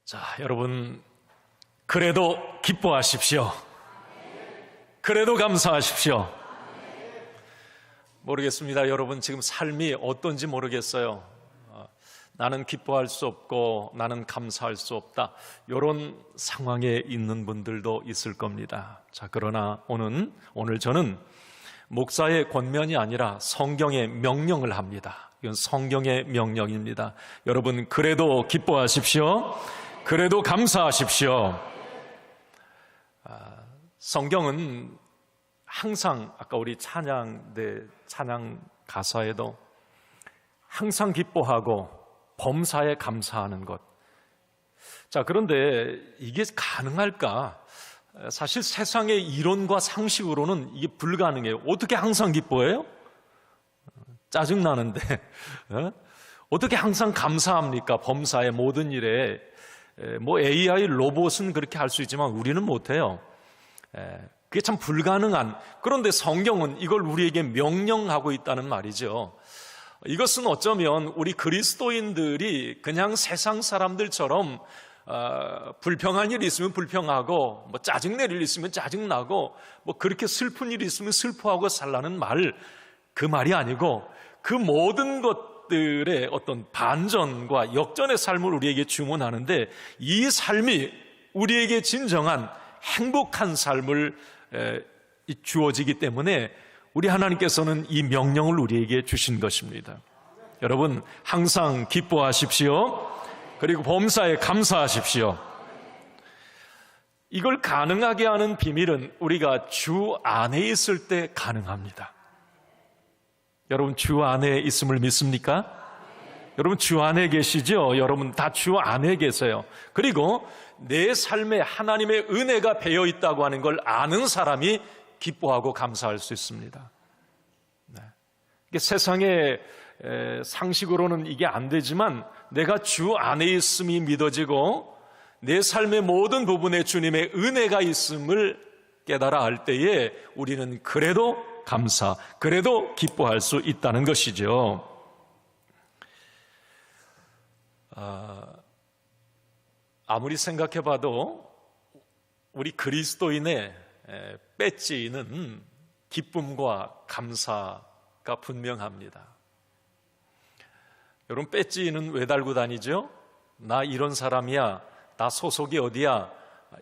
자, 여러분, 그래도 기뻐하십시오. 그래도 감사하십시오. 모르겠습니다. 여러분 지금 삶이 어떤지 모르겠어요. 나는 기뻐할 수 없고 나는 감사할 수 없다, 이런 상황에 있는 분들도 있을 겁니다. 자, 그러나 오늘 저는 목사의 권면이 아니라 성경의 명령을 합니다. 이건 성경의 명령입니다. 여러분, 그래도 기뻐하십시오. 그래도 감사하십시오. 성경은 항상 아까 우리 찬양 가사에도 항상 기뻐하고 범사에 감사하는 것. 자, 그런데 이게 가능할까? 사실 세상의 이론과 상식으로는 이게 불가능해요. 어떻게 항상 기뻐해요? 짜증나는데 어떻게 항상 감사합니까? 범사의 모든 일에. 뭐 AI 로봇은 그렇게 할 수 있지만 우리는 못해요. 그게 참 불가능한. 그런데 성경은 이걸 우리에게 명령하고 있다는 말이죠. 이것은 어쩌면 우리 그리스도인들이 그냥 세상 사람들처럼 불평한 일이 있으면 불평하고, 뭐 짜증낼 일이 있으면 짜증나고, 뭐 그렇게 슬픈 일이 있으면 슬퍼하고 살라는 그 말이 아니고, 그 모든 것들의 어떤 반전과 역전의 삶을 우리에게 주문하는데, 이 삶이 우리에게 진정한 행복한 삶을 주어지기 때문에 우리 하나님께서는 이 명령을 우리에게 주신 것입니다. 여러분, 항상 기뻐하십시오. 그리고 범사에 감사하십시오. 이걸 가능하게 하는 비밀은 우리가 주 안에 있을 때 가능합니다. 여러분, 주 안에 있음을 믿습니까? 여러분, 주 안에 계시죠? 여러분 다 주 안에 계세요. 그리고 내 삶에 하나님의 은혜가 배어 있다고 하는 걸 아는 사람이 기뻐하고 감사할 수 있습니다. 세상의 상식으로는 이게 안 되지만 내가 주 안에 있음이 믿어지고 내 삶의 모든 부분에 주님의 은혜가 있음을 깨달아 알 때에 우리는 그래도 그래도 기뻐할 수 있다는 것이죠. 아무리 생각해봐도 우리 그리스도인의 배지는 기쁨과 감사가 분명합니다. 여러분, 배지는 왜 달고 다니죠? 나 이런 사람이야, 나 소속이 어디야,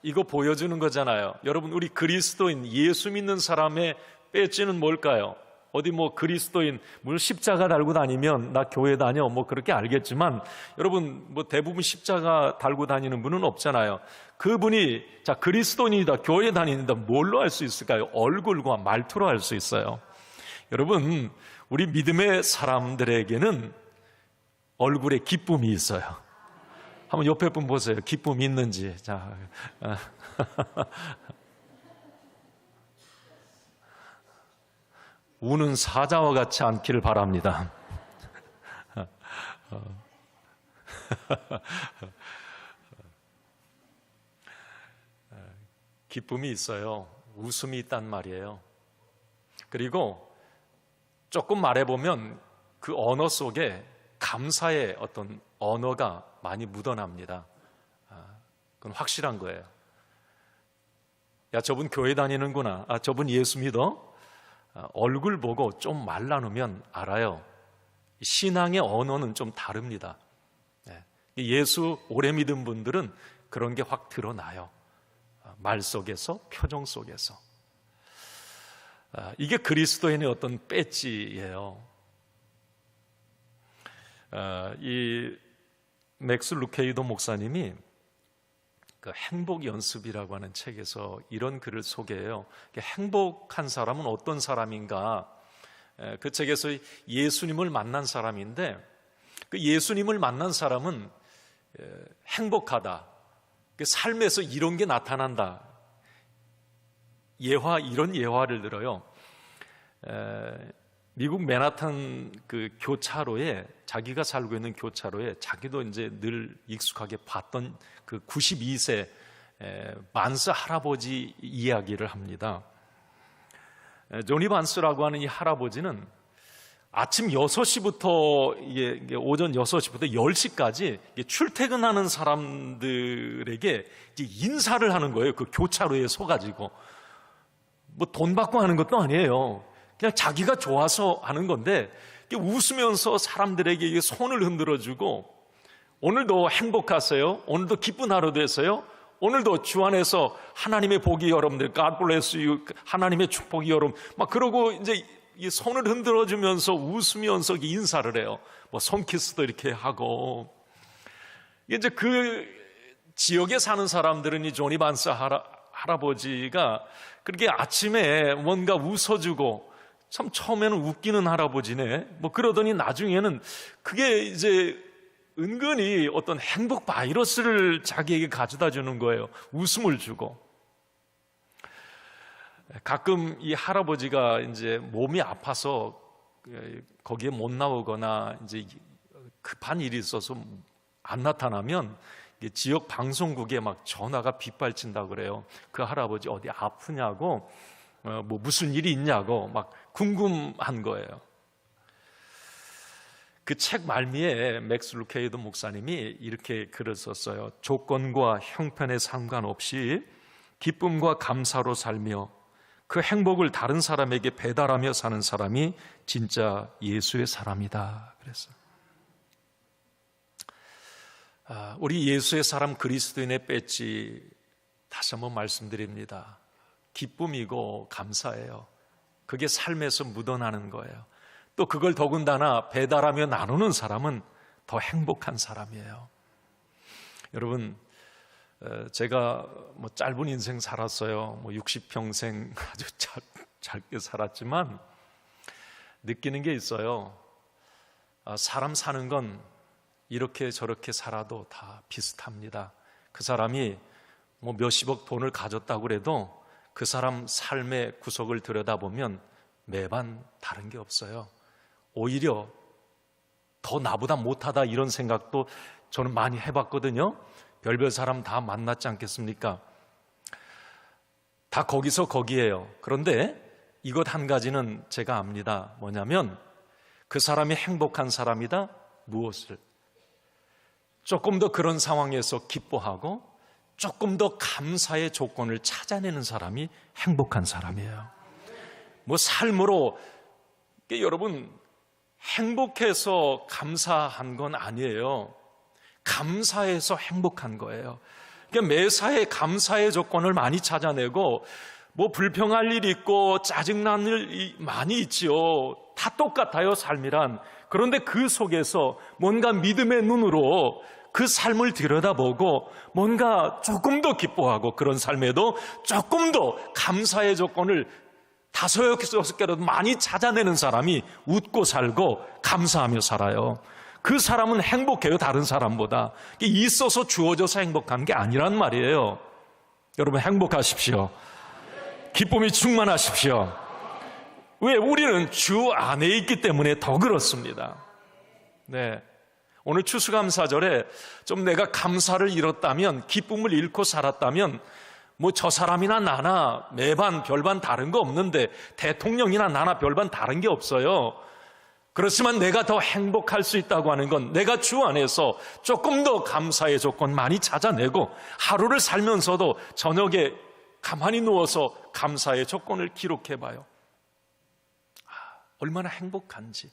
이거 보여주는 거잖아요. 여러분, 우리 그리스도인 예수 믿는 사람의 배지는 뭘까요? 어디 뭐 그리스도인, 물론 십자가 달고 다니면 나 교회 다녀, 뭐 그렇게 알겠지만, 여러분 뭐 대부분 십자가 달고 다니는 분은 없잖아요. 그분이 자 그리스도인이다, 교회 다니는다, 뭘로 알 수 있을까요? 얼굴과 말투로 알 수 있어요. 여러분, 우리 믿음의 사람들에게는 얼굴에 기쁨이 있어요. 한번 옆에 분 보세요. 기쁨이 있는지. 자, 우는 사자와 같지 않기를 바랍니다. 기쁨이 있어요. 웃음이 있단 말이에요. 그리고 조금 말해보면 그 언어 속에 감사의 어떤 언어가 많이 묻어납니다. 그건 확실한 거예요. 야, 저분 교회 다니는구나. 저분 예수 믿어? 얼굴 보고 좀 말 나누면 알아요. 신앙의 언어는 좀 다릅니다. 예수 오래 믿은 분들은 그런 게 확 드러나요. 말 속에서, 표정 속에서. 이게 그리스도인의 어떤 배지예요. 이 맥스 루케이도 목사님이 그 행복 연습이라고 하는 책에서 이런 글을 소개해요. 행복한 사람은 어떤 사람인가? 그 책에서 예수님을 만난 사람인데, 그 예수님을 만난 사람은 행복하다. 그 삶에서 이런 게 나타난다. 이런 예화를 들어요. 미국 맨하탄 그 교차로에, 자기가 살고 있는 교차로에 자기도 이제 늘 익숙하게 봤던 그 92세 반스 할아버지 이야기를 합니다. 조니 반스라고 하는 이 할아버지는 아침 6시부터 이게 오전 6시부터 10시까지 출퇴근하는 사람들에게 이제 인사를 하는 거예요. 그 교차로에 서가지고. 뭐 돈 받고 하는 것도 아니에요. 그냥 자기가 좋아서 하는 건데 웃으면서 사람들에게 손을 흔들어주고, 오늘도 행복하세요? 오늘도 기쁜 하루 되세요? 오늘도 주 안에서 하나님의 복이 여러분들, God bless you, 하나님의 축복이 여러분, 막 그러고 이제 이 손을 흔들어주면서 웃으면서 인사를 해요. 뭐 손키스도 이렇게 하고. 이제 그 지역에 사는 사람들은 이 조니 반스 할아버지가 그렇게 아침에 뭔가 웃어주고, 참 처음에는 웃기는 할아버지네 뭐 그러더니 나중에는 그게 이제 은근히 어떤 행복 바이러스를 자기에게 가져다 주는 거예요. 웃음을 주고. 가끔 이 할아버지가 이제 몸이 아파서 거기에 못 나오거나 이제 급한 일이 있어서 안 나타나면 지역 방송국에 막 전화가 빗발친다 그래요. 그 할아버지 어디 아프냐고, 뭐 무슨 일이 있냐고 막 궁금한 거예요. 그 책 말미에 맥스 루케이더 목사님이 이렇게 글을 썼어요. 조건과 형편에 상관없이 기쁨과 감사로 살며 그 행복을 다른 사람에게 배달하며 사는 사람이 진짜 예수의 사람이다 그랬어요. 우리 예수의 사람 그리스도인의 배지 다시 한번 말씀드립니다. 기쁨이고 감사예요. 그게 삶에서 묻어나는 거예요. 또 그걸 더군다나 배달하며 나누는 사람은 더 행복한 사람이에요. 여러분, 제가 뭐 짧은 인생 살았어요. 뭐 60평생 아주 짧게 살았지만 느끼는 게 있어요. 사람 사는 건 이렇게 저렇게 살아도 다 비슷합니다. 그 사람이 뭐 몇십억 돈을 가졌다고 해도 그 사람 삶의 구석을 들여다보면 매번 다른 게 없어요. 오히려 더 나보다 못하다 이런 생각도 저는 많이 해봤거든요. 별별 사람 다 만났지 않겠습니까? 다 거기서 거기에요. 그런데 이것 한 가지는 제가 압니다. 뭐냐면 그 사람이 행복한 사람이다. 무엇을? 조금 더 그런 상황에서 기뻐하고 조금 더 감사의 조건을 찾아내는 사람이 행복한 사람이에요. 뭐 삶으로 여러분 행복해서 감사한 건 아니에요. 감사해서 행복한 거예요. 그러니까 매사에 감사의 조건을 많이 찾아내고 뭐 불평할 일이 있고 짜증난 일이 많이 있지요. 다 똑같아요, 삶이란. 그런데 그 속에서 뭔가 믿음의 눈으로 그 삶을 들여다보고 뭔가 조금 더 기뻐하고 그런 삶에도 조금 더 감사의 조건을 5, 6개라도 많이 찾아내는 사람이 웃고 살고 감사하며 살아요. 그 사람은 행복해요, 다른 사람보다. 있어서 주어져서 행복한 게 아니란 말이에요. 여러분 행복하십시오. 기쁨이 충만하십시오. 왜? 우리는 주 안에 있기 때문에 더 그렇습니다. 네. 오늘 추수감사절에 좀 내가 감사를 잃었다면, 기쁨을 잃고 살았다면 뭐 저 사람이나 나나 매반 별반 다른 거 없는데, 대통령이나 나나 별반 다른 게 없어요. 그렇지만 내가 더 행복할 수 있다고 하는 건 내가 주 안에서 조금 더 감사의 조건 많이 찾아내고 하루를 살면서도 저녁에 가만히 누워서 감사의 조건을 기록해봐요. 얼마나 행복한지.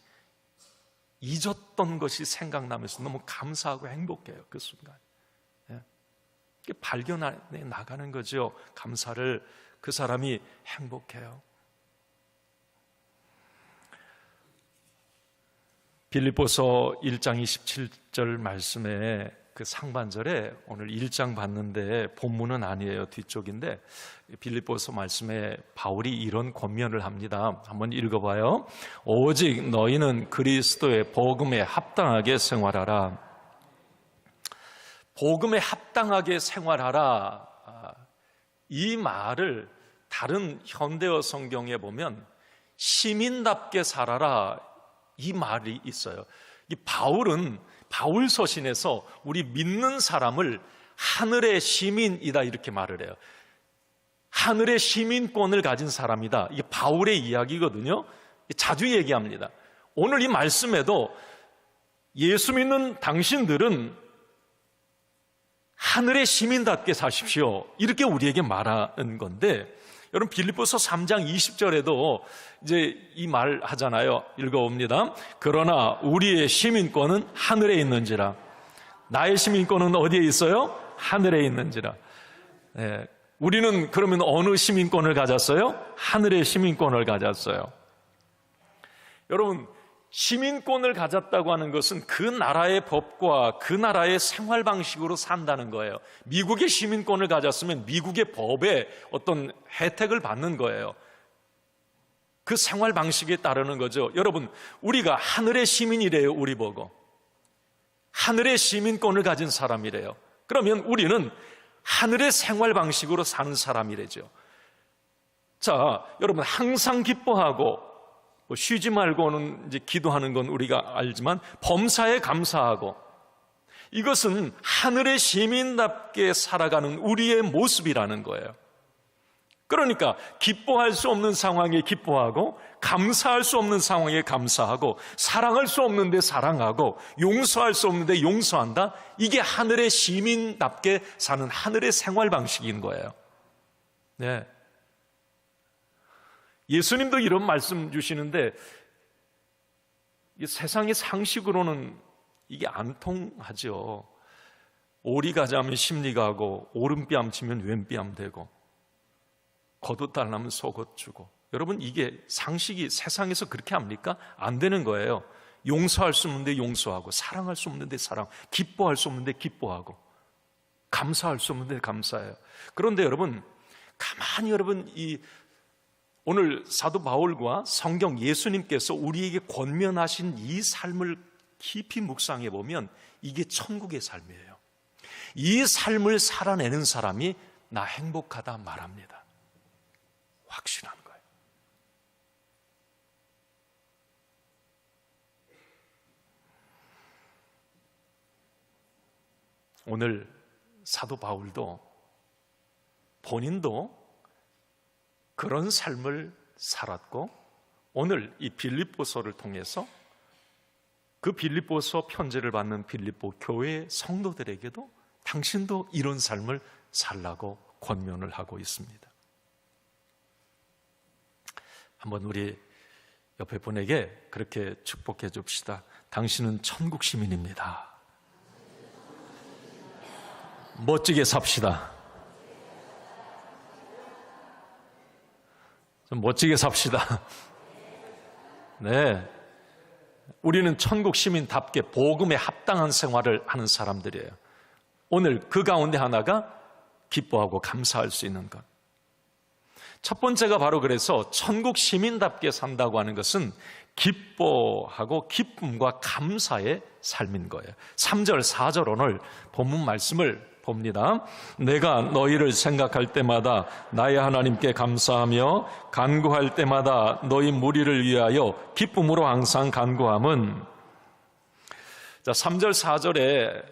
잊었던 것이 생각나면서 너무 감사하고 행복해요, 그 순간. 발견해 나가는 거죠. 감사를. 그 사람이 행복해요. 빌립보서 1장 27절 말씀에 그 상반절에 오늘 1장 봤는데 본문은 아니에요. 뒤쪽인데 빌립보서 말씀에 바울이 이런 권면을 합니다. 한번 읽어봐요. 오직 너희는 그리스도의 복음에 합당하게 생활하라. 복음에 합당하게 생활하라. 이 말을 다른 현대어 성경에 보면 시민답게 살아라, 이 말이 있어요. 이 바울은 바울 서신에서 우리 믿는 사람을 하늘의 시민이다 이렇게 말을 해요. 하늘의 시민권을 가진 사람이다. 이게 바울의 이야기거든요. 자주 얘기합니다. 오늘 이 말씀에도 예수 믿는 당신들은 하늘의 시민답게 사십시오, 이렇게 우리에게 말하는 건데, 여러분 빌립보서 3장 20절에도 이제 이 말 하잖아요. 읽어봅니다. 그러나 우리의 시민권은 하늘에 있는지라. 나의 시민권은 어디에 있어요? 하늘에 있는지라. 네. 우리는 그러면 어느 시민권을 가졌어요? 하늘의 시민권을 가졌어요. 여러분, 시민권을 가졌다고 하는 것은 그 나라의 법과 그 나라의 생활 방식으로 산다는 거예요. 미국의 시민권을 가졌으면 미국의 법에 어떤 혜택을 받는 거예요. 그 생활 방식에 따르는 거죠. 여러분, 우리가 하늘의 시민이래요. 우리 보고 하늘의 시민권을 가진 사람이래요. 그러면 우리는 하늘의 생활 방식으로 사는 사람이래죠. 자, 여러분, 항상 기뻐하고 쉬지 말고는 이제 기도하는 건 우리가 알지만 범사에 감사하고, 이것은 하늘의 시민답게 살아가는 우리의 모습이라는 거예요. 그러니까 기뻐할 수 없는 상황에 기뻐하고, 감사할 수 없는 상황에 감사하고, 사랑할 수 없는데 사랑하고, 용서할 수 없는데 용서한다. 이게 하늘의 시민답게 사는 하늘의 생활 방식인 거예요. 네. 예수님도 이런 말씀 주시는데, 이 세상의 상식으로는 이게 안 통하죠. 오리 가자면 심리 가고, 오른뺨 치면 왼뺨 대고, 겉옷 달라면 속옷 주고. 여러분, 이게 상식이 세상에서 그렇게 합니까? 안 되는 거예요. 용서할 수 없는데 용서하고, 사랑할 수 없는데 사랑, 기뻐할 수 없는데 기뻐하고, 감사할 수 없는데 감사해요. 그런데 여러분, 가만히 여러분 오늘 사도 바울과 성경 예수님께서 우리에게 권면하신 이 삶을 깊이 묵상해 보면 이게 천국의 삶이에요. 이 삶을 살아내는 사람이 나 행복하다 말합니다. 확실한 거예요. 오늘 사도 바울도 본인도 그런 삶을 살았고, 오늘 이 빌립보서를 통해서 그 빌립보서 편지를 받는 빌립보 교회 성도들에게도 당신도 이런 삶을 살라고 권면을 하고 있습니다. 한번 우리 옆에 분에게 그렇게 축복해 줍시다. 당신은 천국 시민입니다. 멋지게 삽시다. 좀 멋지게 삽시다. 네, 우리는 천국 시민답게 복음에 합당한 생활을 하는 사람들이에요. 오늘 그 가운데 하나가 기뻐하고 감사할 수 있는 것. 첫 번째가 바로 그래서 천국 시민답게 산다고 하는 것은 기뻐하고 기쁨과 감사의 삶인 거예요. 3절, 4절 오늘 본문 말씀을 봅니다. 내가 너희를 생각할 때마다 나의 하나님께 감사하며 간구할 때마다 너희 무리를 위하여 기쁨으로 항상 간구함은. 자, 3절 4절에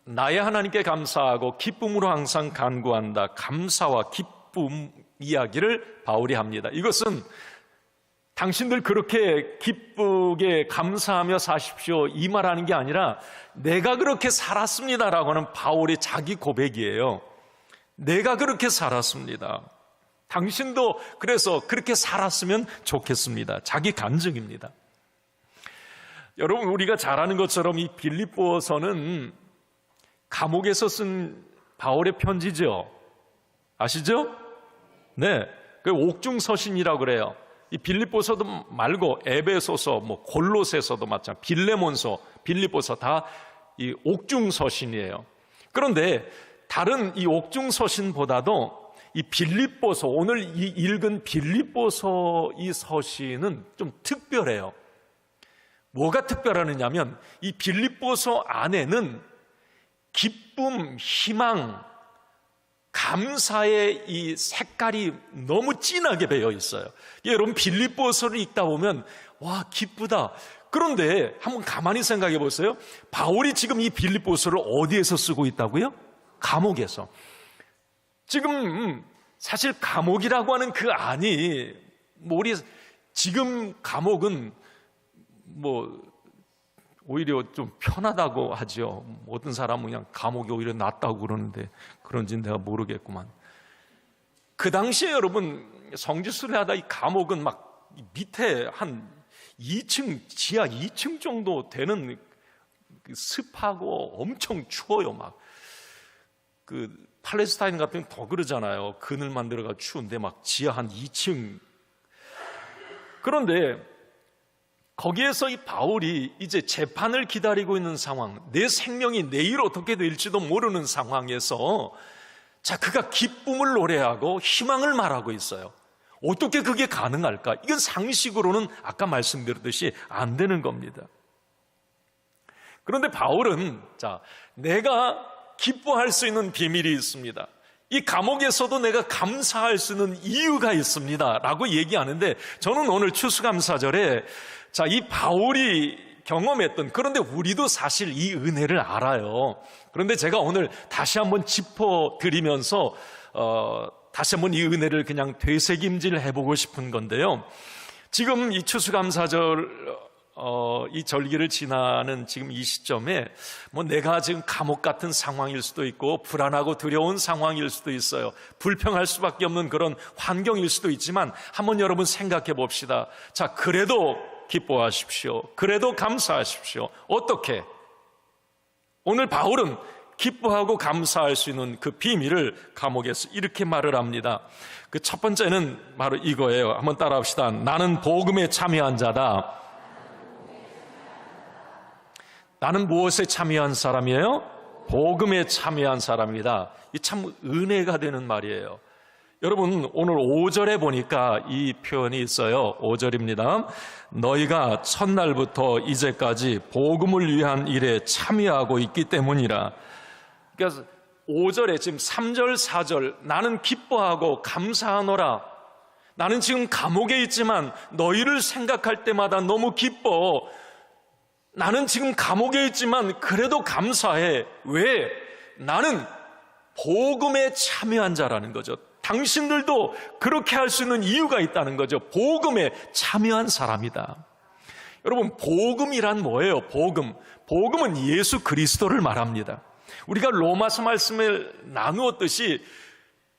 나의 하나님께 감사하고 기쁨으로 항상 간구한다. 감사와 기쁨 이야기를 바울이 합니다. 이것은 당신들 그렇게 기쁘게 감사하며 사십시오 이 말하는 게 아니라 내가 그렇게 살았습니다라고 하는 바울의 자기 고백이에요. 내가 그렇게 살았습니다. 당신도 그래서 그렇게 살았으면 좋겠습니다. 자기 간증입니다. 여러분, 우리가 잘 아는 것처럼 이 빌립보서는 감옥에서 쓴 바울의 편지죠. 아시죠? 네, 그 옥중서신이라고 그래요. 이 빌립보서도 말고 에베소서, 골로새서도 마찬가지, 빌레몬서, 빌립보서 다 이 옥중서신이에요. 그런데 다른 이 옥중서신보다도 이 빌립보서, 오늘 이 읽은 빌립보서 이 서신은 좀 특별해요. 뭐가 특별하느냐면 이 빌립보서 안에는 기쁨, 희망, 감사의 이 색깔이 너무 진하게 배어 있어요. 여러분, 빌립보서를 읽다 보면 와, 기쁘다. 그런데 한번 가만히 생각해 보세요. 바울이 지금 이 빌립보서를 어디에서 쓰고 있다고요? 감옥에서. 지금 사실 감옥이라고 하는 그 안이 우리 지금 감옥은 오히려 좀 편하다고 하죠. 어떤 사람은 그냥 감옥이 오히려 낫다고 그러는데 그런지는 내가 모르겠구만. 그 당시에 여러분 성지순례 하다 이 감옥은 막 밑에 한 2층, 지하 2층 정도 되는 습하고 엄청 추워요. 막 팔레스타인 같은 더 그러잖아요. 그늘만 들어가 추운데 막 지하 한 2층. 그런데 거기에서 이 바울이 이제 재판을 기다리고 있는 상황, 내 생명이 내일 어떻게 될지도 모르는 상황에서 자, 그가 기쁨을 노래하고 희망을 말하고 있어요. 어떻게 그게 가능할까? 이건 상식으로는 아까 말씀드렸듯이 안 되는 겁니다. 그런데 바울은 내가 기뻐할 수 있는 비밀이 있습니다. 이 감옥에서도 내가 감사할 수 있는 이유가 있습니다 라고 얘기하는데, 저는 오늘 추수감사절에 이 바울이 경험했던, 그런데 우리도 사실 이 은혜를 알아요. 그런데 제가 오늘 다시 한번 짚어드리면서 다시 한번 이 은혜를 그냥 되새김질 해보고 싶은 건데요. 지금 이 추수감사절 이 절기를 지나는 지금 이 시점에 내가 지금 감옥 같은 상황일 수도 있고 불안하고 두려운 상황일 수도 있어요. 불평할 수밖에 없는 그런 환경일 수도 있지만 한번 여러분 생각해 봅시다. 자, 그래도 기뻐하십시오. 그래도 감사하십시오. 어떻게? 오늘 바울은 기뻐하고 감사할 수 있는 그 비밀을 감옥에서 이렇게 말을 합니다. 그 첫 번째는 바로 이거예요. 한번 따라합시다. 나는 복음에 참여한 자다. 나는 무엇에 참여한 사람이에요? 복음에 참여한 사람이다. 이 참 은혜가 되는 말이에요. 여러분, 오늘 5절에 보니까 이 표현이 있어요. 5절입니다. 너희가 첫날부터 이제까지 복음을 위한 일에 참여하고 있기 때문이라. 그래서 5절에 지금 3절, 4절 나는 기뻐하고 감사하노라. 나는 지금 감옥에 있지만 너희를 생각할 때마다 너무 기뻐. 나는 지금 감옥에 있지만 그래도 감사해. 왜? 나는 복음에 참여한 자라는 거죠. 당신들도 그렇게 할 수 있는 이유가 있다는 거죠. 복음에 참여한 사람이다. 여러분, 복음이란 뭐예요? 복음은 예수 그리스도를 말합니다. 우리가 로마서 말씀을 나누었듯이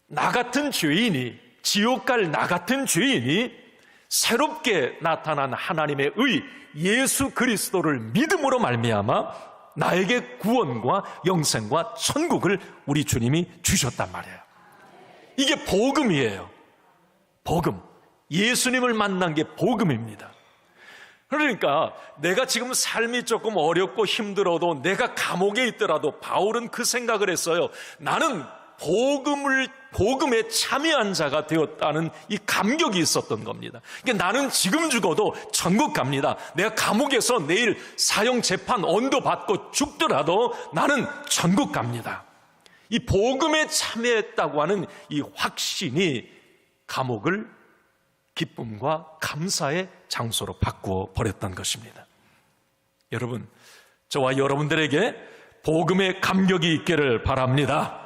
나 같은 죄인이, 지옥 갈 나 같은 죄인이 새롭게 나타난 하나님의 의 예수 그리스도를 믿음으로 말미암아 나에게 구원과 영생과 천국을 우리 주님이 주셨단 말이에요. 이게 복음이에요. 복음. 예수님을 만난 게 복음입니다. 그러니까 내가 지금 삶이 조금 어렵고 힘들어도, 내가 감옥에 있더라도 바울은 그 생각을 했어요. 나는 복음에 참여한 자가 되었다는 이 감격이 있었던 겁니다. 그러니까 나는 지금 죽어도 천국 갑니다. 내가 감옥에서 내일 사형 재판 언도 받고 죽더라도 나는 천국 갑니다. 이 복음에 참여했다고 하는 이 확신이 감옥을 기쁨과 감사의 장소로 바꾸어 버렸던 것입니다. 여러분, 저와 여러분들에게 복음의 감격이 있기를 바랍니다.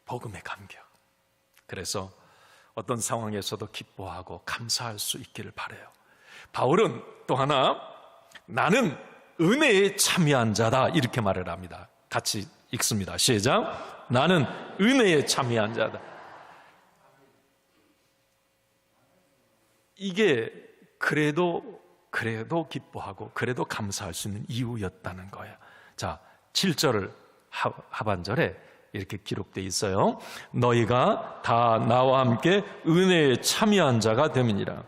복음의 감격. 그래서 어떤 상황에서도 기뻐하고 감사할 수 있기를 바라요. 바울은 또 하나, 나는 은혜에 참여한 자다, 이렇게 말을 합니다. 같이 읽습니다. 시작. 나는 은혜에 참여한 자다. 이게 그래도 기뻐하고 그래도 감사할 수 있는 이유였다는 거예요. 자, 7절 하반절에 이렇게 기록되어 있어요. 너희가 다 나와 함께 은혜에 참여한 자가 됨이니라.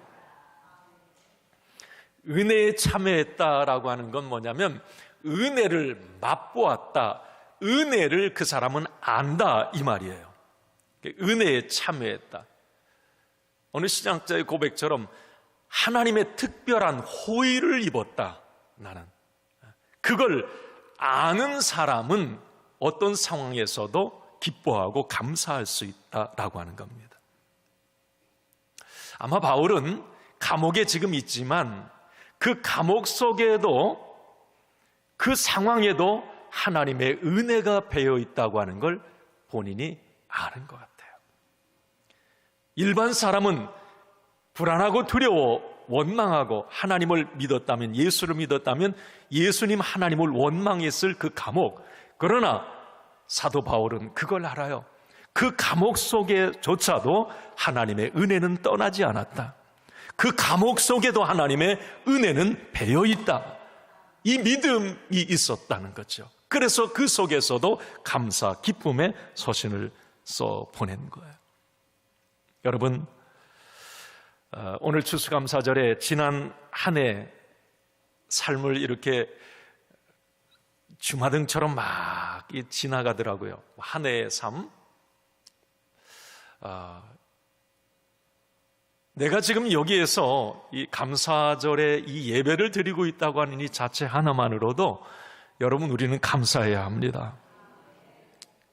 은혜에 참여했다라고 하는 건 뭐냐면 은혜를 맛보았다, 은혜를 그 사람은 안다, 이 말이에요. 은혜에 참여했다. 어느 신학자의 고백처럼 하나님의 특별한 호의를 입었다. 나는 그걸 아는 사람은 어떤 상황에서도 기뻐하고 감사할 수 있다라고 하는 겁니다. 아마 바울은 감옥에 지금 있지만 그 감옥 속에도, 그 상황에도 하나님의 은혜가 배어 있다고 하는 걸 본인이 아는 것 같아요. 일반 사람은 불안하고 두려워 원망하고 하나님을 믿었다면, 예수를 믿었다면 예수님 하나님을 원망했을 그 감옥. 그러나 사도 바울은 그걸 알아요. 그 감옥 속에조차도 하나님의 은혜는 떠나지 않았다. 그 감옥 속에도 하나님의 은혜는 배어 있다. 이 믿음이 있었다는 거죠. 그래서 그 속에서도 감사, 기쁨의 서신을 써 보낸 거예요. 여러분, 오늘 추수감사절에 지난 한 해 삶을 이렇게 주마등처럼 막 지나가더라고요. 한 해의 삶. 내가 지금 여기에서 이 감사절에 이 예배를 드리고 있다고 하는 이 자체 하나만으로도 여러분, 우리는 감사해야 합니다.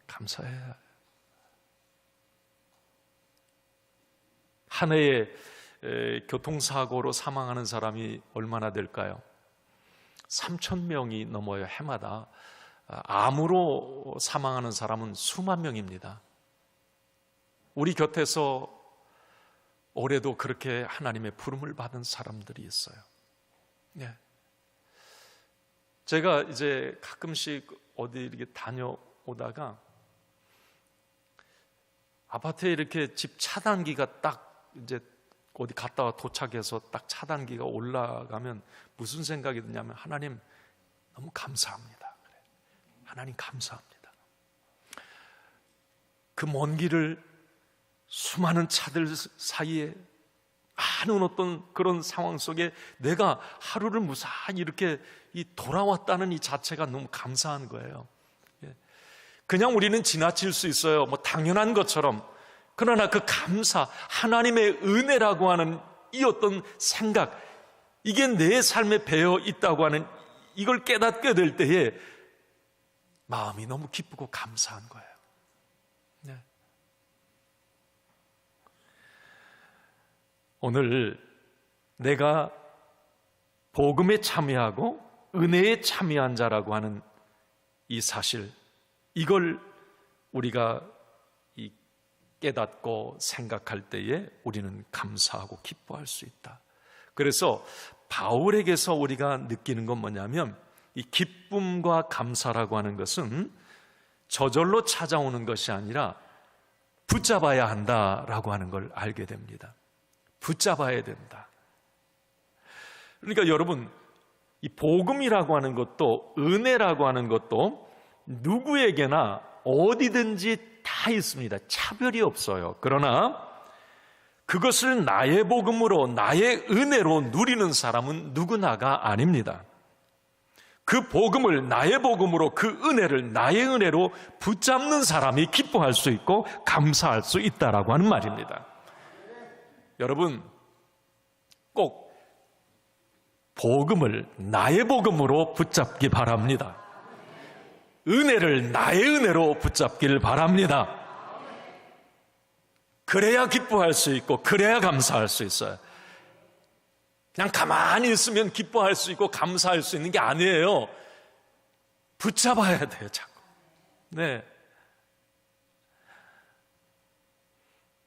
감사해야 해요. 한 해에 교통사고로 사망하는 사람이 얼마나 될까요? 3,000명이 넘어요. 해마다. 암으로 사망하는 사람은 수만 명입니다. 우리 곁에서 올해도 그렇게 하나님의 부름을 받은 사람들이 있어요. 네. 제가 이제 가끔씩 어디 이렇게 다녀오다가 아파트에 이렇게 집 차단기가 딱 이제 어디 갔다가 도착해서 딱 차단기가 올라가면 무슨 생각이 드냐면, 하나님 너무 감사합니다. 하나님 감사합니다. 그 먼 길을 수많은 차들 사이에 많은 어떤 그런 상황 속에 내가 하루를 무사히 이렇게 돌아왔다는 이 자체가 너무 감사한 거예요. 그냥 우리는 지나칠 수 있어요. 뭐 당연한 것처럼. 그러나 그 감사, 하나님의 은혜라고 하는 이 어떤 생각, 이게 내 삶에 배어 있다고 하는 이걸 깨닫게 될 때에 마음이 너무 기쁘고 감사한 거예요. 네. 오늘 내가 복음에 참여하고 은혜에 참여한 자라고 하는 이 사실, 이걸 우리가 깨닫고 생각할 때에 우리는 감사하고 기뻐할 수 있다. 그래서 바울에게서 우리가 느끼는 건 뭐냐면, 이 기쁨과 감사라고 하는 것은 저절로 찾아오는 것이 아니라 붙잡아야 한다라고 하는 걸 알게 됩니다. 붙잡아야 된다. 그러니까 여러분, 이 복음이라고 하는 것도, 은혜라고 하는 것도 누구에게나 어디든지 다 있습니다. 차별이 없어요. 그러나 그것을 나의 복음으로, 나의 은혜로 누리는 사람은 누구나가 아닙니다. 그 복음을 나의 복음으로, 그 은혜를 나의 은혜로 붙잡는 사람이 기뻐할 수 있고 감사할 수 있다라고 하는 말입니다. 여러분, 꼭 복음을 나의 복음으로 붙잡기 바랍니다. 은혜를 나의 은혜로 붙잡길 바랍니다. 그래야 기뻐할 수 있고 그래야 감사할 수 있어요. 그냥 가만히 있으면 기뻐할 수 있고 감사할 수 있는 게 아니에요. 붙잡아야 돼요, 자꾸. 네.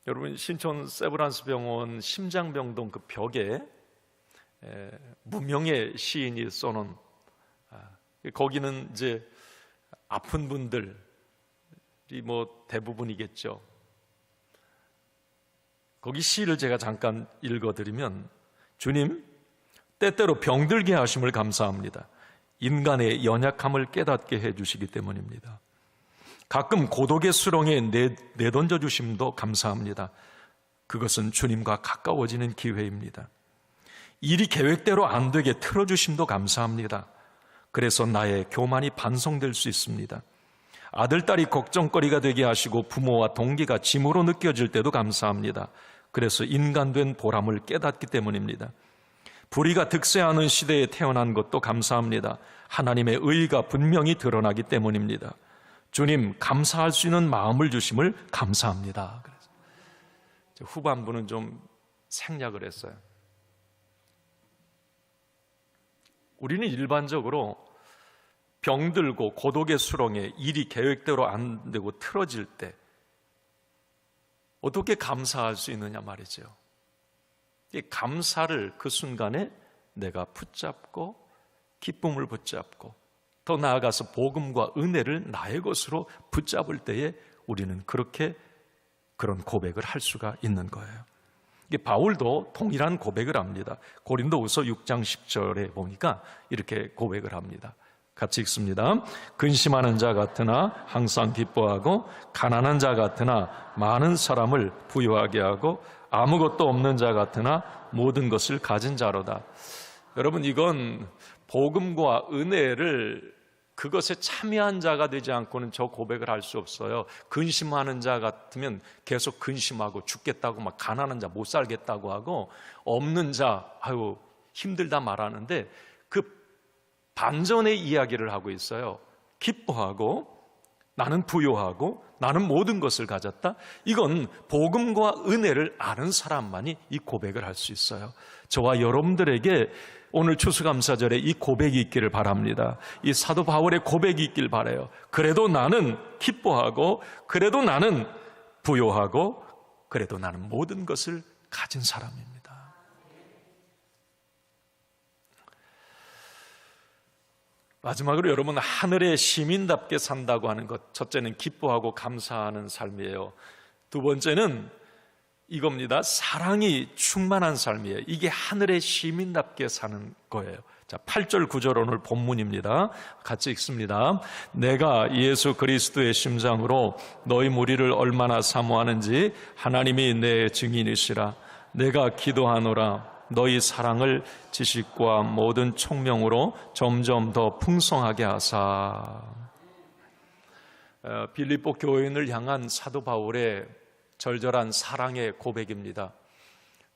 여러분, 신촌 세브란스 병원 심장병동 그 벽에 무명의 시인이 써놓은, 거기는 이제 아픈 분들이 뭐 대부분이겠죠. 거기 시를 제가 잠깐 읽어드리면, 주님, 때때로 병들게 하심을 감사합니다. 인간의 연약함을 깨닫게 해주시기 때문입니다. 가끔 고독의 수렁에 내던져 주심도 감사합니다. 그것은 주님과 가까워지는 기회입니다. 일이 계획대로 안 되게 틀어주심도 감사합니다. 그래서 나의 교만이 반성될 수 있습니다. 아들, 딸이 걱정거리가 되게 하시고 부모와 동기가 짐으로 느껴질 때도 감사합니다. 그래서 인간된 보람을 깨닫기 때문입니다. 불의가 득세하는 시대에 태어난 것도 감사합니다. 하나님의 의의가 분명히 드러나기 때문입니다. 주님, 감사할 수 있는 마음을 주심을 감사합니다. 그래서 후반부는 좀 생략을 했어요. 우리는 일반적으로 병들고 고독의 수렁에 일이 계획대로 안 되고 틀어질 때 어떻게 감사할 수 있느냐 말이죠. 이 감사를 그 순간에 내가 붙잡고 기쁨을 붙잡고 더 나아가서 복음과 은혜를 나의 것으로 붙잡을 때에 우리는 그런 고백을 할 수가 있는 거예요. 이게 바울도 동일한 고백을 합니다. 고린도후서 6장 10절에 보니까 이렇게 고백을 합니다. 같이 읽습니다. 근심하는 자 같으나 항상 기뻐하고 가난한 자 같으나 많은 사람을 부유하게 하고 아무것도 없는 자 같으나 모든 것을 가진 자로다. 여러분, 이건 복음과 은혜를 그것에 참여한 자가 되지 않고는 저 고백을 할 수 없어요. 근심하는 자 같으면 계속 근심하고 죽겠다고 막 가난한 자 못 살겠다고 하고 없는 자 아유 힘들다 말하는데 그 반전의 이야기를 하고 있어요. 기뻐하고 나는 부유하고 나는 모든 것을 가졌다. 이건 복음과 은혜를 아는 사람만이 이 고백을 할 수 있어요. 저와 여러분들에게 오늘 추수감사절에 이 고백이 있기를 바랍니다. 이 사도 바울의 고백이 있길 바라요. 그래도 나는 기뻐하고 그래도 나는 부유하고 그래도 나는 모든 것을 가진 사람입니다. 마지막으로 여러분, 하늘의 시민답게 산다고 하는 것, 첫째는 기뻐하고 감사하는 삶이에요. 두 번째는 이겁니다. 사랑이 충만한 삶이에요. 이게 하늘의 시민답게 사는 거예요. 자, 8절 9절 오늘 본문입니다. 같이 읽습니다. 내가 예수 그리스도의 심장으로 너희 무리를 얼마나 사모하는지 하나님이 내 증인이시라. 내가 기도하노라. 너희 사랑을 지식과 모든 총명으로 점점 더 풍성하게 하사. 빌립보 교인을 향한 사도 바울의 절절한 사랑의 고백입니다.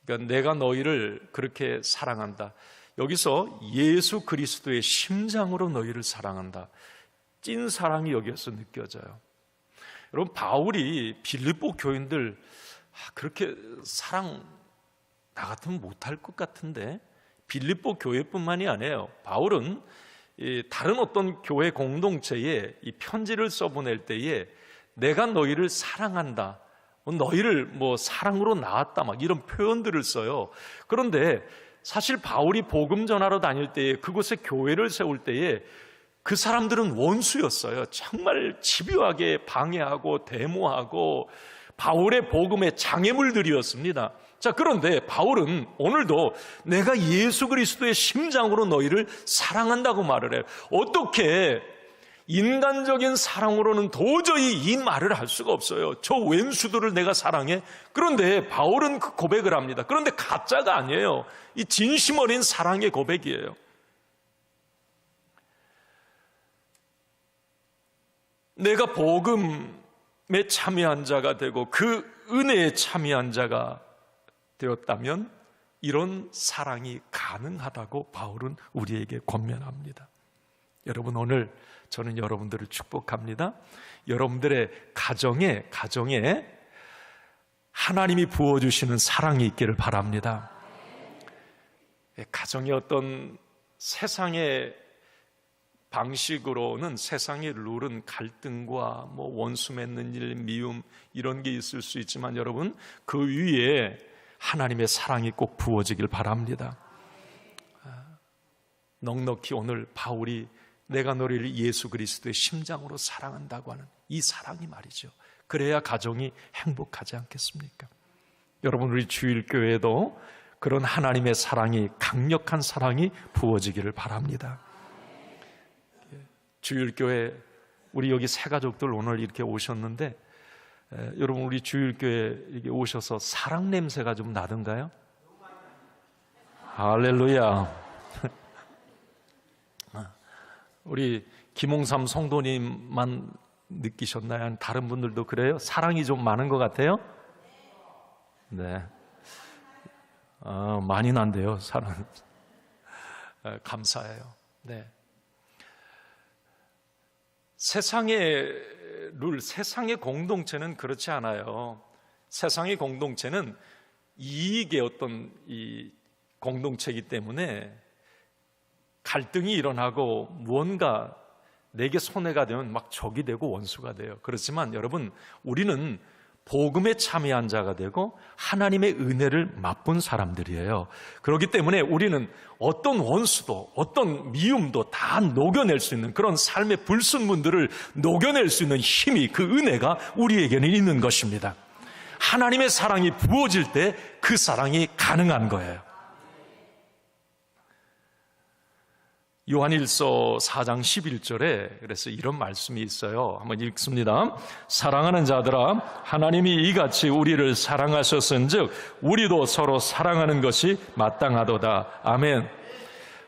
그러니까 내가 너희를 그렇게 사랑한다. 여기서 예수 그리스도의 심장으로 너희를 사랑한다. 찐 사랑이 여기에서 느껴져요. 여러분, 바울이 빌립보 교인들 그렇게 사랑 나 같으면 못할 것 같은데, 빌립보 교회뿐만이 아니에요. 바울은 다른 어떤 교회 공동체에 이 편지를 써보낼 때에 내가 너희를 사랑한다, 너희를 사랑으로 낳았다, 막 이런 표현들을 써요. 그런데 사실 바울이 복음 전하러 다닐 때에 그곳에 교회를 세울 때에 그 사람들은 원수였어요. 정말 집요하게 방해하고 데모하고 바울의 복음의 장애물들이었습니다. 자, 그런데 바울은 오늘도 내가 예수 그리스도의 심장으로 너희를 사랑한다고 말을 해요. 어떻게 인간적인 사랑으로는 도저히 이 말을 할 수가 없어요. 저 왼수들을 내가 사랑해? 그런데 바울은 그 고백을 합니다. 그런데 가짜가 아니에요. 이 진심 어린 사랑의 고백이에요. 내가 복음에 참여한 자가 되고 그 은혜에 참여한 자가 되었다면 이런 사랑이 가능하다고 바울은 우리에게 권면합니다. 여러분, 오늘 저는 여러분들을 축복합니다. 여러분들의 가정에 하나님이 부어주시는 사랑이 있기를 바랍니다. 가정의 어떤 세상의 방식으로는, 세상의 룰은 갈등과 원수 맺는 일, 미움 이런 게 있을 수 있지만 여러분, 그 위에 하나님의 사랑이 꼭 부어지길 바랍니다. 넉넉히 오늘 바울이 내가 너희를 예수 그리스도의 심장으로 사랑한다고 하는 이 사랑이 말이죠. 그래야 가정이 행복하지 않겠습니까? 여러분, 우리 주일교회도 그런 하나님의 사랑이, 강력한 사랑이 부어지기를 바랍니다. 주일교회 우리 여기 새 가족들 오늘 이렇게 오셨는데 여러분, 우리 주일교회 이렇게 오셔서 사랑 냄새가 좀 나던가요? 할렐루야. 우리 김홍삼 성도님만 느끼셨나요? 다른 분들도 그래요? 사랑이 좀 많은 것 같아요? 네. 많이 난대요, 사랑. 감사해요. 네. 세상의 룰, 세상의 공동체는 그렇지 않아요. 세상의 공동체는 이익의 어떤 이 공동체이기 때문에 갈등이 일어나고 무언가 내게 손해가 되면 막 적이 되고 원수가 돼요. 그렇지만 여러분, 우리는 복음에 참여한 자가 되고 하나님의 은혜를 맛본 사람들이에요. 그렇기 때문에 우리는 어떤 원수도 어떤 미움도 다 녹여낼 수 있는 그런 삶의 불순물들을 녹여낼 수 있는 힘이, 그 은혜가 우리에게는 있는 것입니다. 하나님의 사랑이 부어질 때 그 사랑이 가능한 거예요. 요한일서 4장 11절에 그래서 이런 말씀이 있어요. 한번 읽습니다. 사랑하는 자들아, 하나님이 이같이 우리를 사랑하셨은즉 우리도 서로 사랑하는 것이 마땅하도다. 아멘.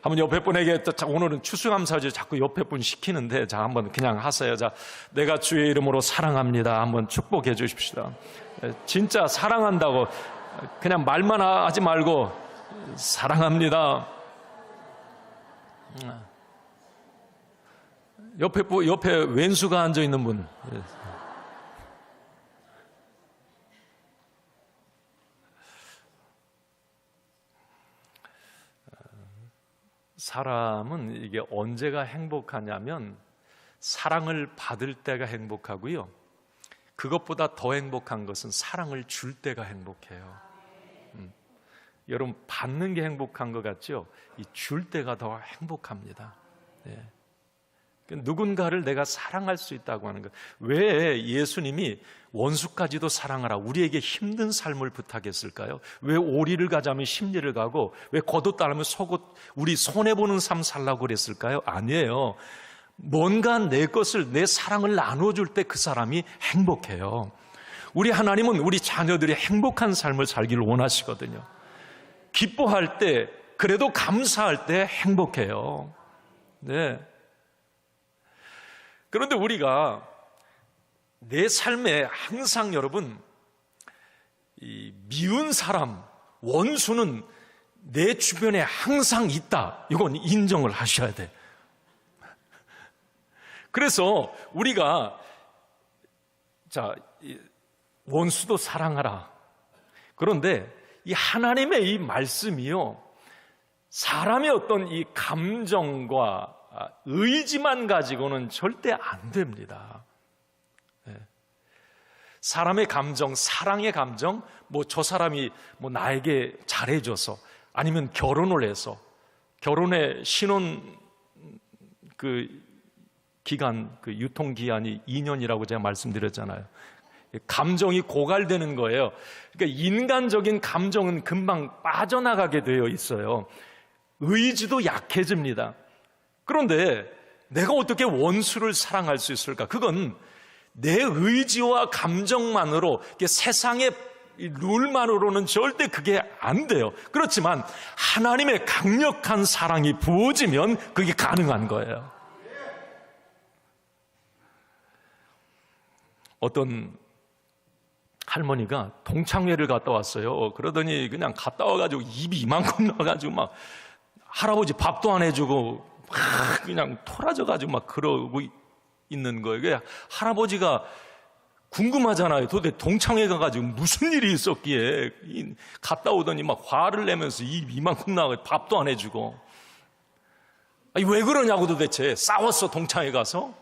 한번 옆에 분에게, 오늘은 추수감사절 자꾸 옆에 분 시키는데, 자, 한번 그냥 하세요. 자, 내가 주의 이름으로 사랑합니다. 한번 축복해 주십시다. 진짜 사랑한다고 그냥 말만 하지 말고 사랑합니다. 옆에 왼수가 앉아 있는 분. 사람은 이게 언제가 행복하냐면 사랑을 받을 때가 행복하고요. 그것보다 더 행복한 것은 사랑을 줄 때가 행복해요. 여러분, 받는 게 행복한 것 같죠? 이 줄 때가 더 행복합니다. 네. 누군가를 내가 사랑할 수 있다고 하는 것. 왜 예수님이 원수까지도 사랑하라, 우리에게 힘든 삶을 부탁했을까요? 왜 오리를 가자면 심리를 가고, 왜 겉옷 따르면 속옷, 우리 손해보는 삶 살라고 그랬을까요? 아니에요. 뭔가 내 것을, 내 사랑을 나눠줄 때 그 사람이 행복해요. 우리 하나님은 우리 자녀들이 행복한 삶을 살기를 원하시거든요. 기뻐할 때, 그래도 감사할 때 행복해요. 네. 그런데 우리가 내 삶에 항상, 여러분, 이 미운 사람, 원수는 내 주변에 항상 있다. 이건 인정을 하셔야 돼. 그래서 우리가, 자, 원수도 사랑하라. 그런데 이 하나님의 이 말씀이요, 사람의 어떤 이 감정과 의지만 가지고는 절대 안 됩니다. 사람의 감정, 사랑의 감정, 뭐 저 사람이 뭐 나에게 잘해줘서, 아니면 결혼을 해서, 결혼의 신혼 그 기간, 그 유통기한이 2년이라고 제가 말씀드렸잖아요. 감정이 고갈되는 거예요. 그러니까 인간적인 감정은 금방 빠져나가게 되어 있어요. 의지도 약해집니다. 그런데 내가 어떻게 원수를 사랑할 수 있을까? 그건 내 의지와 감정만으로, 세상의 룰만으로는 절대 그게 안 돼요. 그렇지만 하나님의 강력한 사랑이 부어지면 그게 가능한 거예요. 어떤 할머니가 동창회를 갔다 왔어요. 그러더니 그냥 갔다 와가지고 입이 이만큼 나와가지고 막 할아버지 밥도 안 해주고 막 그냥 토라져가지고 막 그러고 있는 거예요. 할아버지가 궁금하잖아요. 도대체 동창회 가가지고 무슨 일이 있었기에, 갔다 오더니 막 화를 내면서 입 이만큼 나와가지고 밥도 안 해주고. 아니, 왜 그러냐고 도대체. 싸웠어, 동창회 가서?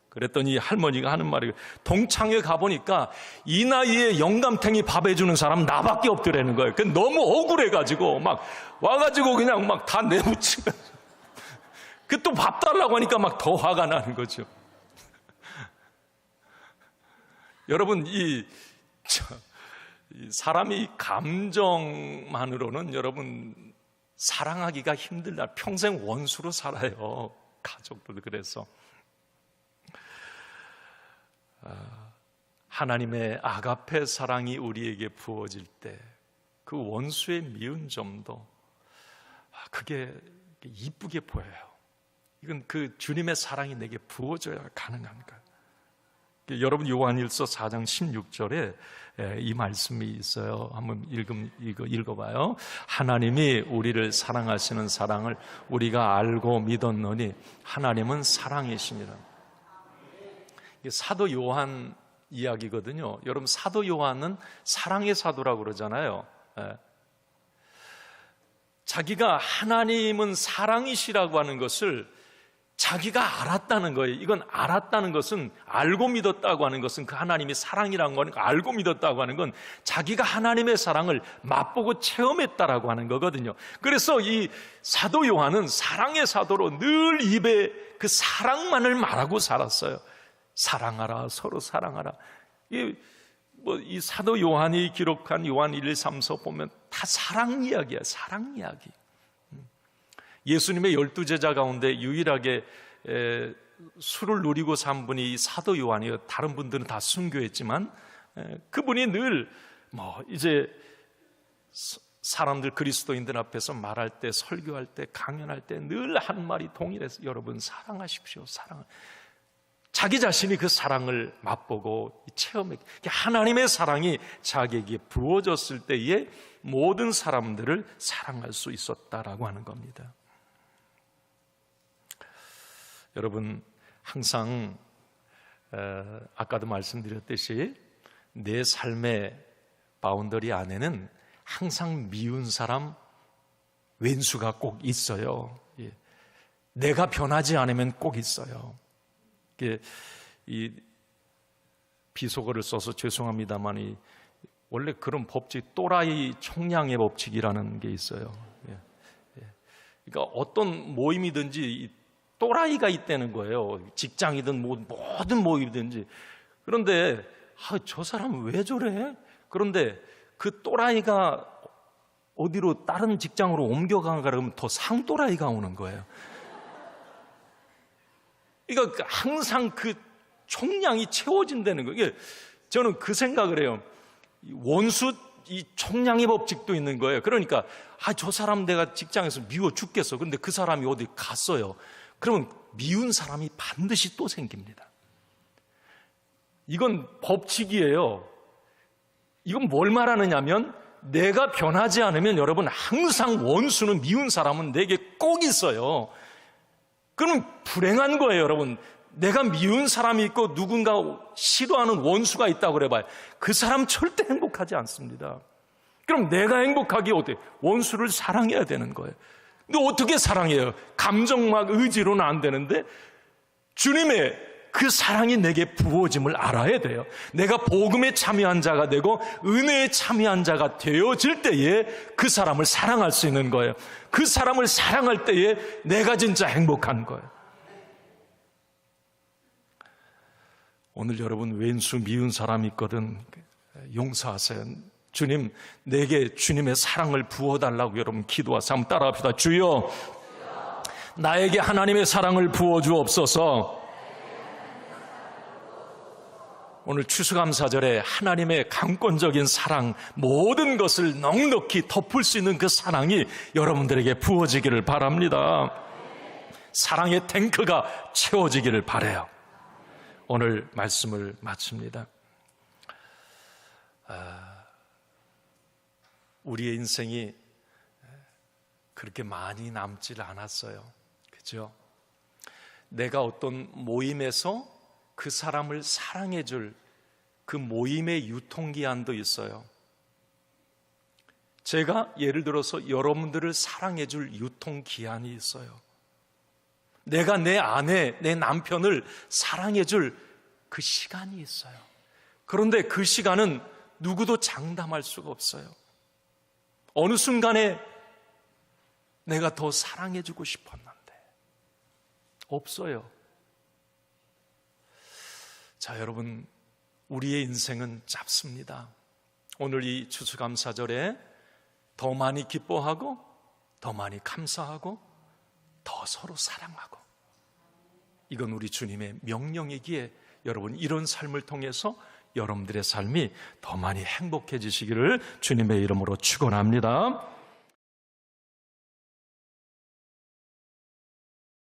그랬더니 할머니가 하는 말이, 동창회 가보니까 이 나이에 영감탱이 밥 해주는 사람 나밖에 없더라는 거예요. 너무 억울해가지고 막 와가지고 그냥 막 다 내붙이면서 그 또 밥 달라고 하니까 막 더 화가 나는 거죠. 여러분, 이 사람이 감정만으로는 여러분 사랑하기가 힘들다. 평생 원수로 살아요. 가족들. 그래서 하나님의 아가페 사랑이 우리에게 부어질 때 그 원수의 미운 점도 그게 이쁘게 보여요. 이건 그 주님의 사랑이 내게 부어져야 가능한 거예요. 여러분, 요한일서 4장 16절에 이 말씀이 있어요. 한번 읽어봐요. 하나님이 우리를 사랑하시는 사랑을 우리가 알고 믿었노니 하나님은 사랑이십니다. 사도 요한 이야기거든요. 여러분, 사도 요한은 사랑의 사도라고 그러잖아요. 자기가 하나님은 사랑이시라고 하는 것을 자기가 알았다는 거예요. 이건 알았다는 것은, 알고 믿었다고 하는 것은, 그 하나님이 사랑이라는 건, 알고 믿었다고 하는 건 자기가 하나님의 사랑을 맛보고 체험했다라고 하는 거거든요. 그래서 이 사도 요한은 사랑의 사도로 늘 입에 그 사랑만을 말하고 살았어요. 사랑하라, 서로 사랑하라. 이 사도 요한이 기록한 요한 1, 2, 3, 4 보면 다 사랑 이야기야, 사랑 이야기. 예수님의 12제자 가운데 유일하게 술을 누리고 산 분이 사도 요한이에요. 다른 분들은 다 순교했지만 그분이 늘 이제 사람들, 그리스도인들 앞에서 말할 때, 설교할 때, 강연할 때 늘 한 말이 동일해서 여러분 사랑하십시오. 자기 자신이 그 사랑을 맛보고 체험해, 하나님의 사랑이 자기에게 부어졌을 때에 모든 사람들을 사랑할 수 있었다라고 하는 겁니다. 여러분, 항상 아까도 말씀드렸듯이 내 삶의 바운더리 안에는 항상 미운 사람, 왼수가 꼭 있어요. 내가 변하지 않으면 꼭 있어요. 이 비속어를 써서 죄송합니다만, 원래 그런 법칙, 또라이 총량의 법칙이라는 게 있어요. 그러니까 어떤 모임이든지 또라이가 있다는 거예요. 직장이든 모든 모임이든지. 그런데 저 사람은 왜 저래? 그런데 그 또라이가 어디로 다른 직장으로 옮겨가가 그러면 더 상또라이가 오는 거예요. 그러니까 항상 그 총량이 채워진다는 거예요. 저는 그 생각을 해요. 원수 이 총량의 법칙도 있는 거예요. 그러니까 저 사람 내가 직장에서 미워 죽겠어. 그런데 그 사람이 어디 갔어요. 그러면 미운 사람이 반드시 또 생깁니다. 이건 법칙이에요. 이건 뭘 말하느냐면, 내가 변하지 않으면 여러분 항상 원수는, 미운 사람은 내게 꼭 있어요. 그럼 불행한 거예요. 여러분, 내가 미운 사람이 있고 누군가 싫어하는 원수가 있다고 그래봐요. 그 사람 절대 행복하지 않습니다. 그럼 내가 행복하기 어때? 원수를 사랑해야 되는 거예요. 근데 어떻게 사랑해요? 감정막 의지로는 안 되는데 주님의 그 사랑이 내게 부어짐을 알아야 돼요. 내가 복음에 참여한 자가 되고 은혜에 참여한 자가 되어질 때에 그 사람을 사랑할 수 있는 거예요. 그 사람을 사랑할 때에 내가 진짜 행복한 거예요. 오늘 여러분 왼수 미운 사람이 있거든 용서하세요. 주님, 내게 주님의 사랑을 부어달라고 여러분 기도하세요. 한번 따라합시다. 주여, 나에게 하나님의 사랑을 부어주옵소서. 오늘 추수감사절에 하나님의 강권적인 사랑, 모든 것을 넉넉히 덮을 수 있는 그 사랑이 여러분들에게 부어지기를 바랍니다. 사랑의 탱크가 채워지기를 바라요. 오늘 말씀을 마칩니다. 우리의 인생이 그렇게 많이 남질 않았어요. 그죠? 내가 어떤 모임에서 그 사람을 사랑해 줄 그 모임의 유통기한도 있어요. 제가 예를 들어서 여러분들을 사랑해 줄 유통기한이 있어요. 내가 내 아내, 내 남편을 사랑해 줄 그 시간이 있어요. 그런데 그 시간은 누구도 장담할 수가 없어요. 어느 순간에 내가 더 사랑해 주고 싶었는데 없어요. 자, 여러분, 우리의 인생은 짧습니다. 오늘 이 추수감사절에 더 많이 기뻐하고 더 많이 감사하고 더 서로 사랑하고, 이건 우리 주님의 명령이기에 여러분 이런 삶을 통해서 여러분들의 삶이 더 많이 행복해지시기를 주님의 이름으로 축원합니다.